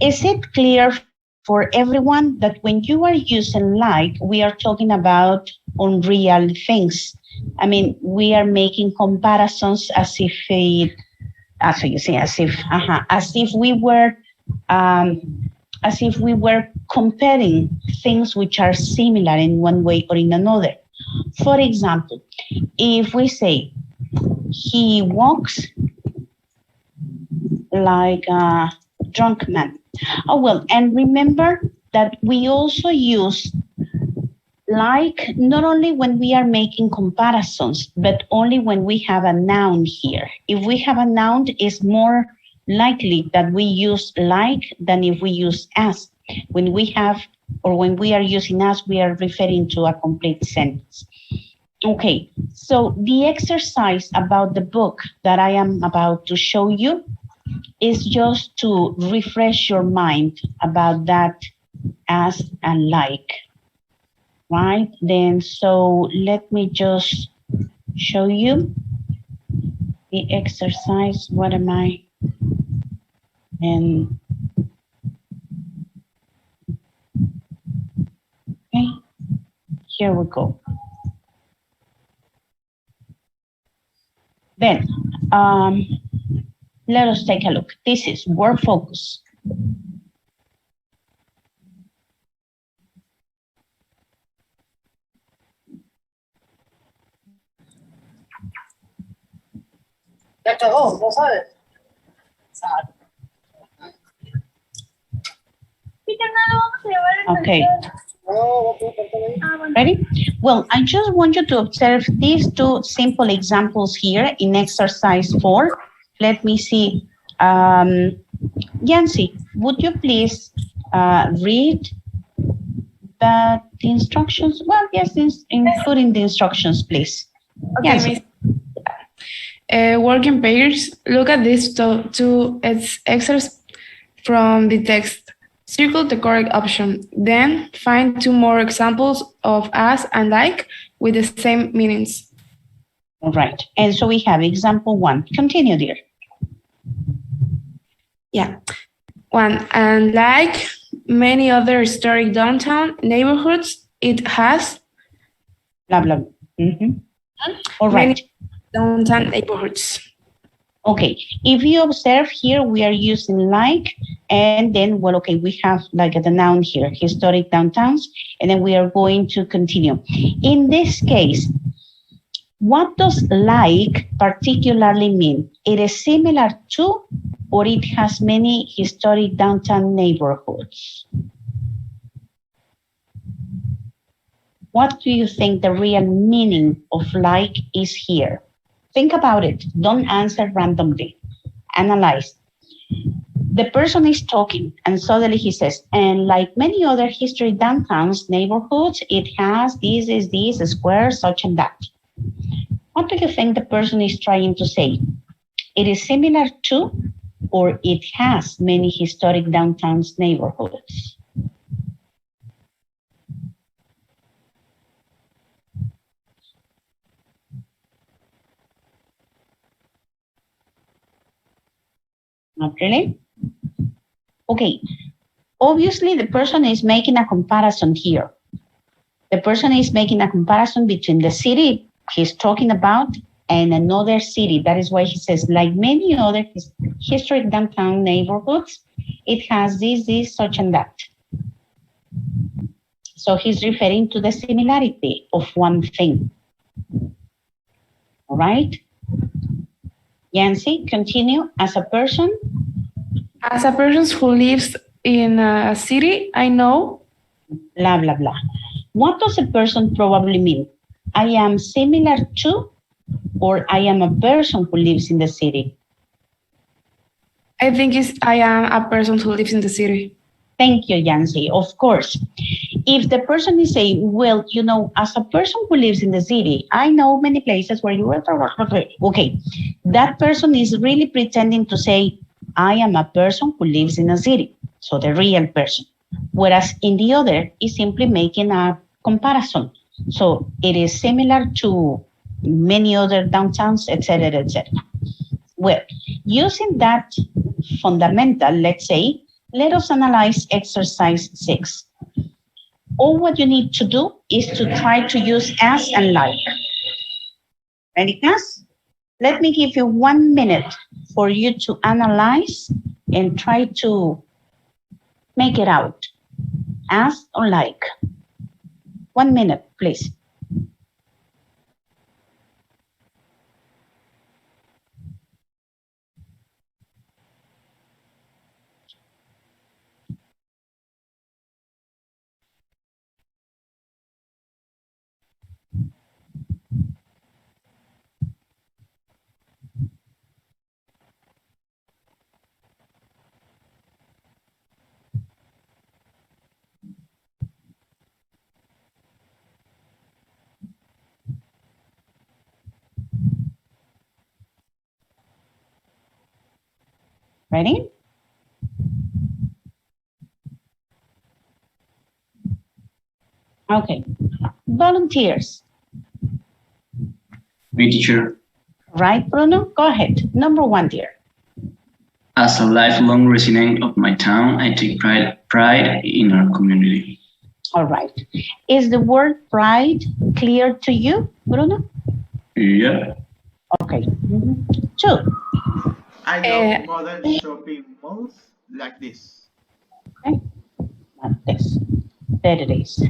Is it clear for everyone that when you are using like, we are talking about unreal things? I mean, we are making comparisons as if it, so you see, um, as if we were comparing things which are similar in one way or in another. For example, if we say he walks like a drunk man. Oh, well, and remember that we also use like not only when we are making comparisons, but only when we have a noun here. If we have a noun, it's more likely that we use like than if we use as. When we have, or when we are using as, we are referring to a complete sentence. Okay, so the exercise about the book that I am about to show you is just to refresh your mind about that as and like, right? Then, so let me just show you the exercise. What am I? And okay, here we go. Then, let us take a look. This is word focus. Okay. Ready? Well, I just want you to observe these two simple examples here in exercise 4. Let me see. Yancy, would you please read the instructions? Well, yes, including the instructions, please. Okay, Yancy. Work in pairs. Look at these two excerpts from the text. Circle the correct option. Then find 2 more examples of as and like with the same meanings. All right. And so we have example 1. Continue, dear. Yeah. 1. And like many other historic downtown neighborhoods, it has blah, blah. All right. Many downtown neighborhoods. Okay, if you observe here, we are using like, and then, well, okay, we have like the noun here, historic downtowns, and then we are going to continue. In this case, what does like particularly mean? It is similar to, or it has many historic downtown neighborhoods? What do you think the real meaning of like is here? Think about it. Don't answer randomly. Analyze. The person is talking and suddenly he says, and like many other history downtowns, neighborhoods, it has this, is this, a square, such and that. What do you think the person is trying to say? It is similar to, or it has many historic downtowns neighborhoods? Not really? Okay, obviously the person is making a comparison here. The person is making a comparison between the city he's talking about and another city. That is why he says, like many other historic downtown neighborhoods, it has this, such and that. So he's referring to the similarity of one thing. All right? Yancy, continue. As a person? As a person who lives in a city, I know. Blah, blah, blah. What does a person probably mean? I am similar to, or I am a person who lives in the city? I think I am a person who lives in the city. Thank you, Yancy. Of course. If the person is saying, well, you know, as a person who lives in the city, I know many places where you are. Okay, that person is really pretending to say, I am a person who lives in a city. So the real person. Whereas in the other is simply making a comparison. So it is similar to many other downtowns, etc., etc. Well, using that fundamental, let's say, Let us analyze exercise 6. All what you need to do is to try to use as and like. Ready, class? Let me give you 1 minute for you to analyze and try to make it out. As or like. 1 minute, please. Ready? Okay. Volunteers. Me, teacher. Right, Bruno? Go ahead. Number 1, dear. As a lifelong resident of my town, I take pride in our community. All right. Is the word pride clear to you, Bruno? Yeah. Okay. 2. I know modern shopping malls like this. Okay. Like this. There it is.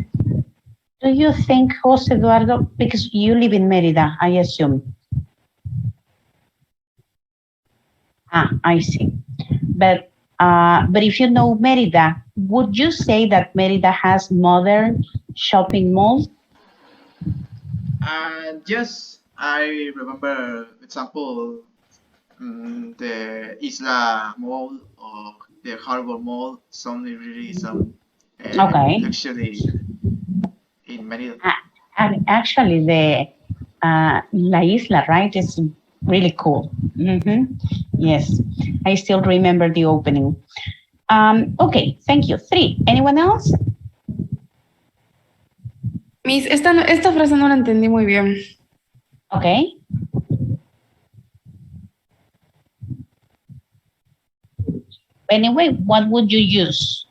Do you think, Jose Eduardo, because you live in Merida, I assume? I see. But if you know Merida, would you say that Merida has modern shopping malls? And yes, I remember, example, the Isla Mall or the Harbor Mall. Some Okay. luxury in Manila. And actually, the La Isla, right, is really cool. Yes, I still remember the opening. Okay, thank you. 3. Anyone else? Miss, esta frase no la entendí muy bien. Okay. Anyway, what would you use?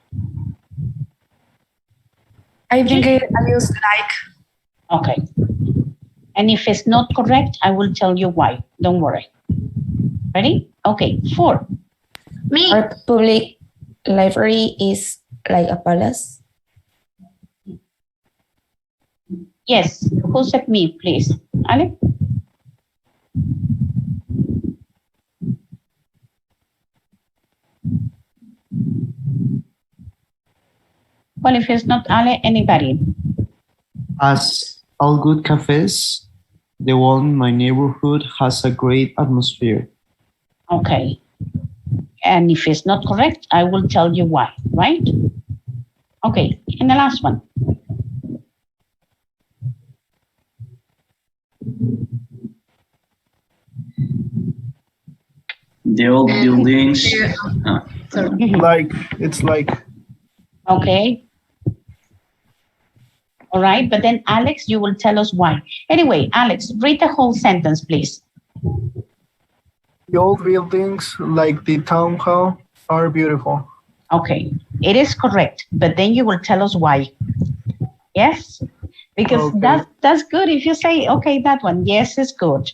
I think I use like. Okay. And if it's not correct, I will tell you why. Don't worry. Ready? Okay. 4. Me. Our public library is like a palace. Yes. Who said me, please? Ale? Well, if it's not Ale, anybody? As all good cafes, the one in my neighborhood has a great atmosphere. Okay. And if it's not correct, I will tell you why, right? Okay, and the last one. The old buildings. It's like. Okay. All right, but then Alex, you will tell us why. Anyway, Alex, read the whole sentence, please. The old buildings, like the town hall, are beautiful. Okay, it is correct, but then you will tell us why. Yes? Because Okay. that's good. If you say, okay, that one, yes, it's good.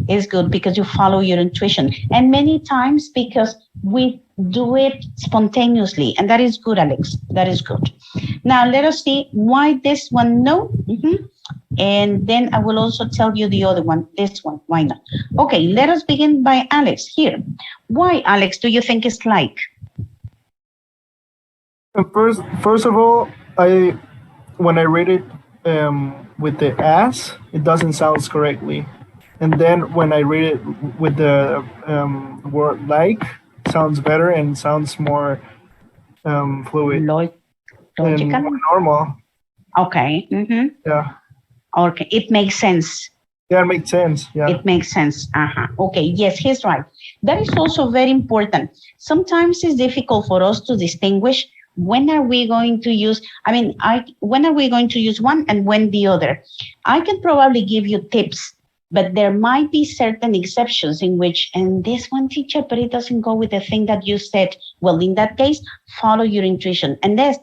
It's good because you follow your intuition. And many times because we do it spontaneously. And that is good, Alex. That is good. Now, let us see why this one, no. And then I will also tell you the other one, this one, why not? Okay, let us begin by Alex here. Why, Alex, do you think it's like? First of all, when I read it with the as, it doesn't sound correctly. And then when I read it with the word like, sounds better and sounds more fluid and Logical? more normal. Okay. Yeah. Okay, it makes sense. Yeah, it makes sense. Yeah. It makes sense. Okay, yes, he's right. That is also very important. Sometimes it's difficult for us to distinguish when are we going to use, when are we going to use one and when the other. I can probably give you tips But there might be certain exceptions in which, and this one, teacher, but it doesn't go with the thing that you said. Well, in that case, follow your intuition. And that's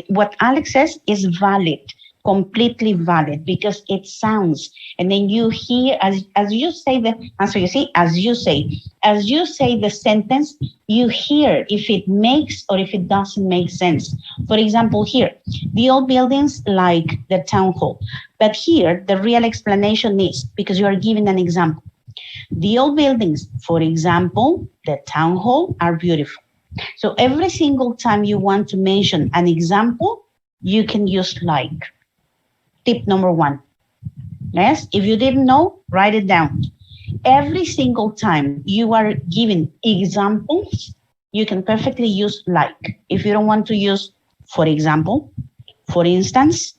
what Alex says is valid, completely valid, because it sounds, and then you hear, as you say the answer, you see, as you say the sentence, you hear if it makes or if it doesn't make sense. For example, here, the old buildings like the town hall. But here, the real explanation is, because you are giving an example, the old buildings, for example, the town hall, are beautiful. So every single time you want to mention an example, you can use like. Tip number 1. Yes, if you didn't know, write it down. Every single time you are giving examples, you can perfectly use like. If you don't want to use, for example, for instance,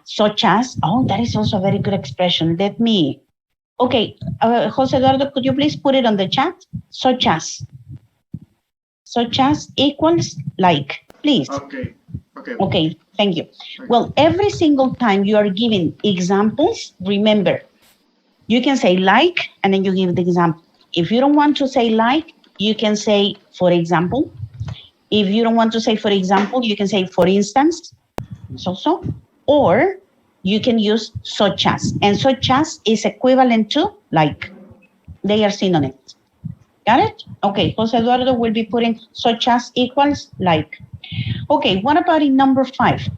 such as, oh, that is also a very good expression. Okay, Jose Eduardo, could you please put it on the chat? Such as equals like, please. Okay, thank you. Well, every single time you are giving examples, remember, you can say like, and then you give the example. If you don't want to say like, you can say, for example. If you don't want to say, for example, you can say, for instance, so, or you can use such as, and such as is equivalent to like. They are synonyms. Got it? Okay, Jose Eduardo will be putting such as equals like. Okay, what about in number 5?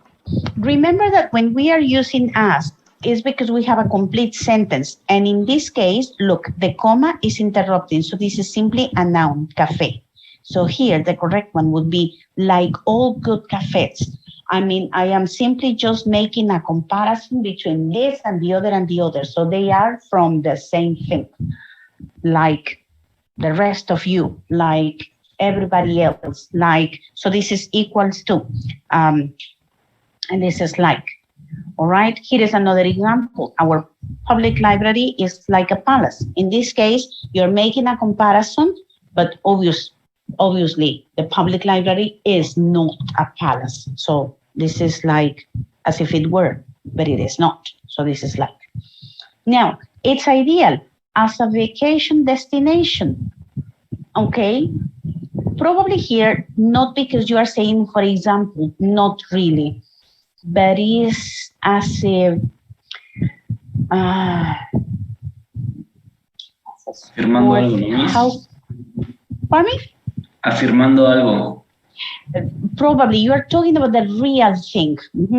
Remember that when we are using as, it's because we have a complete sentence. And in this case, look, the comma is interrupting. So this is simply a noun, café. So here, the correct one would be like all good cafes. I mean, I am simply just making a comparison between this and the other and the other. So they are from the same thing. Like the rest of you, like everybody else, like, so this is equals to, and this is like. All right, here is another example. Our public library is like a palace. In this case, you're making a comparison, but obviously the public library is not a palace. So this is like as if it were, but it is not. So this is like. Now, it's ideal as a vacation destination. Okay, probably here, not because you are saying, for example, not really, but is as if Afirmando algo, ¿no? Pardon me? Afirmando algo. Probably you are talking about the real thing.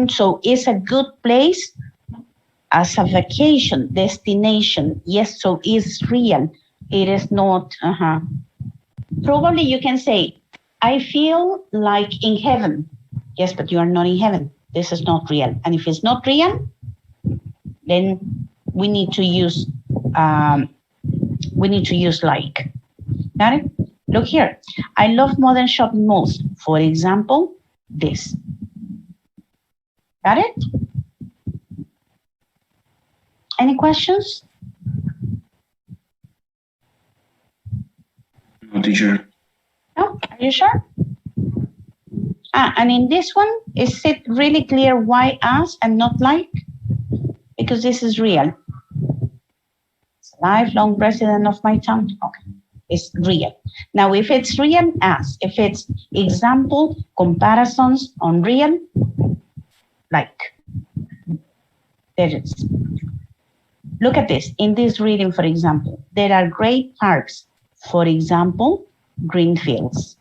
So it's a good place as a vacation destination. Yes, so it's real. It is not. Probably you can say, I feel like in heaven. Yes, but you are not in heaven. This is not real. And if it's not real, then we need to use like. Got it? Look here. I love modern shopping malls. For example, this. Got it? Any questions? No, teacher. No? Are you sure? And in this one, is it really clear why as and not like? Because this is real. It's a lifelong resident of my town. Okay, it's real. Now, if it's real, as. If it's example, comparisons on real, like. There it is. Look at this. In this reading, for example, there are great parks. For example, green fields.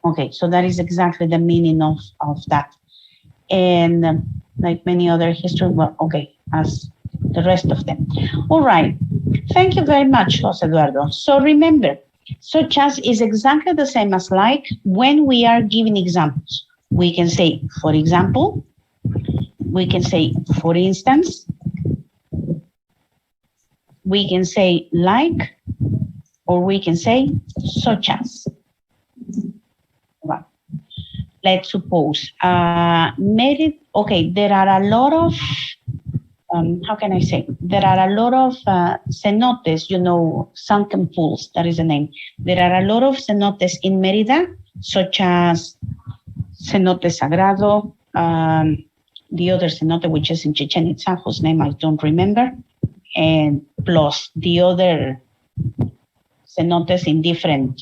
Okay, so that is exactly the meaning of that. And like many other history, well, okay, as the rest of them. All right, thank you very much, Jose Eduardo. So remember, such as is exactly the same as like when we are giving examples. We can say, for example, we can say, for instance, we can say like, or we can say such as. Well, let's suppose, okay, there are a lot of, how can I say? There are a lot of cenotes, you know, sunken pools, that is the name. There are a lot of cenotes in Mérida, such as Cenote Sagrado, the other cenote, which is in Chichen Itza, whose name I don't remember, and plus the other cenotes in different